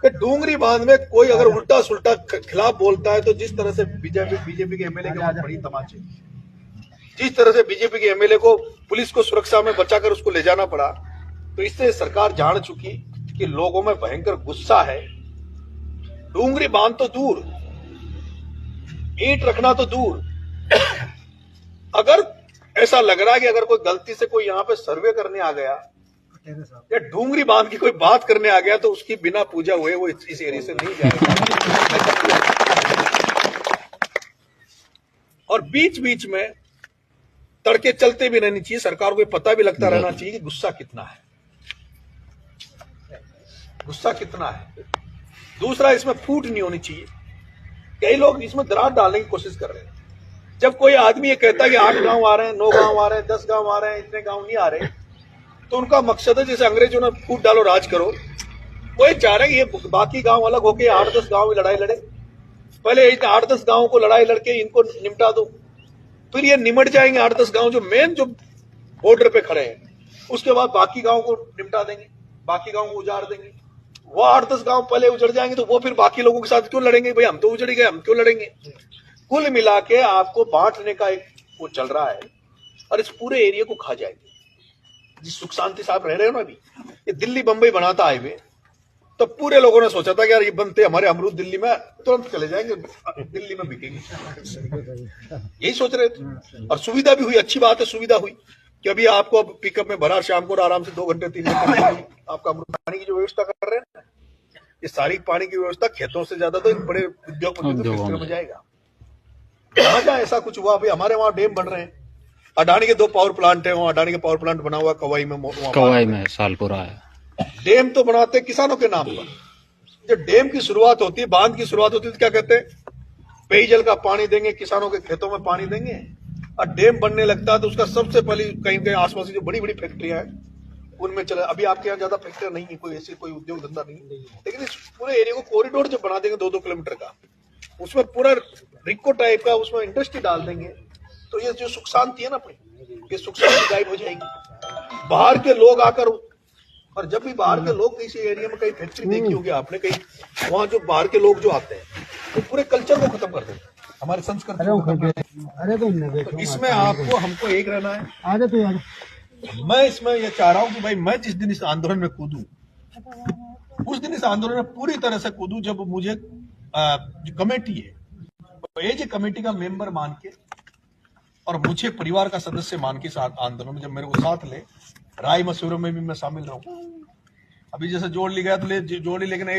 कि डूंगरी बांध में कोई अगर उल्टा सुल्टा खिलाफ बोलता है तो जिस तरह से बीजेपी के एमएलए के बाद बड़ी तमाचे, जिस तरह से बीजेपी के एमएलए को पुलिस को सुरक्षा में बचाकर उसको ले जाना पड़ा, तो इससे सरकार जान चुकी कि लोगों में भयंकर गुस्सा है। डूंगरी बांध तो दूर, ईंट रखना तो दूर, अगर ऐसा लग रहा है कि अगर कोई गलती से कोई यहाँ पे सर्वे करने आ गया या डूंगरी बांध की कोई बात करने आ गया तो उसकी बिना पूजा हुए वो इस एरिया से नहीं जाएगा। और बीच बीच में तड़के चलते भी रहनी चाहिए, सरकार को पता भी लगता रहना चाहिए कि गुस्सा कितना है, गुस्सा कितना है। दूसरा, इसमें फूट नहीं होनी चाहिए। कई लोग इसमें दरार डालने की कोशिश कर रहे हैं। जब कोई आदमी ये कहता है कि 8 गांव आ रहे हैं, 9 गांव आ रहे हैं, 10 गांव आ रहे हैं, इतने गांव नहीं आ रहे, तो उनका मकसद है जैसे अंग्रेजों ने फूट डालो राज करो, वो ये चाह रहे हैं कि ये बाकी गांव अलग होके 8-10 गांव में लड़ाई लड़े। पहले 8-10 गांव को लड़ाई लड़के इनको निपटा दो, फिर ये निमट जाएंगे 8-10 गांव जो मेन जो बॉर्डर पे खड़े हैं, उसके बाद बाकी गांव को निपटा देंगे, बाकी गांव को उजाड़ देंगे। वो 8-10 गांव पहले उजड़ जाएंगे तो वो फिर बाकी लोगों के साथ क्यों लड़ेंगे? भाई हम तो उजड़ गए, हम क्यों लड़ेंगे? कुल मिला के आपको बांटने का एक वो चल रहा है और इस पूरे एरिया को खा जाएंगे। जिस सुख शांति साहब रह रहे हो ना अभी, ये दिल्ली बंबई बनाता हाईवे, तो पूरे लोगों ने सोचा था कि यार ये बनते हमारे अमरूद दिल्ली में तुरंत चले जाएंगे, दिल्ली में बिकेंगे, यही सोच रहे थे। और सुविधा भी हुई, अच्छी बात है, सुविधा हुई कि अभी आपको पिकअप में भरा शाम को आराम से 2 घंटे 3 घंटे आपका अमरूद। पानी की जो व्यवस्था कर रहे हैं ना, ये सारी पानी की व्यवस्था खेतों से ज्यादा तो बड़े उद्योग में जाएगा। जहां ऐसा कुछ हुआ, अभी हमारे वहां डैम बन रहे हैं, अडानी के 2 पावर प्लांट है, वहां अडानी का पावर प्लांट बना हुआ कवाई में सालपुरा है। डैम तो बनाते किसानों के नाम पर। जब डैम की शुरुआत होती है, बांध की शुरुआत होती है तो क्या कहते हैं? पेयजल का पानी देंगे, किसानों के खेतों में पानी देंगे। और डैम बनने लगता है तो उसका सबसे पहले कहीं कहीं आसपास की जो बड़ी बड़ी फैक्ट्रियां हैं उनमें चला। अभी आपके यहाँ ज्यादा फैक्ट्रियां नहीं है, कोई ऐसी कोई उद्योग धंधा नहीं, लेकिन इस पूरे एरिया को कॉरिडोर जब बना देंगे 2-2 किलोमीटर का, उसमें पूरा रिक्को टाइप का उसमें इंडस्ट्री डाल देंगे, तो ये जो सुख शांति है ना अपनी, ये सुख शांति गायब हो जाएगी। बाहर के लोग आकर, और जब भी बाहर के लोग किसी एरिया में कहीं फैक्ट्री देखी होगी आपने कहीं, वहां जो बाहर के लोग जो आते हैं वो पूरे कल्चर को खत्म कर देते हैं, हमारे संस्कृति को खत्म कर देते हैं। तो इसमें आपको हमको एक रहना है। मैं इसमें ये चाह रहा हूँ कि भाई मैं जिस दिन इस आंदोलन में कूदूं, उस दिन इस आंदोलन में पूरी तरह से कूदूं जब मुझे जो कमेटी है, एज ए कमेटी का मेंबर मान के और मुझे परिवार का सदस्य मान के साथ आंदोलन में जब मेरे को साथ ले, राय मशवरों में भी मैं शामिल रहूं। अभी जैसे जोड़ ली गया तो जोड़ ली, लेकिन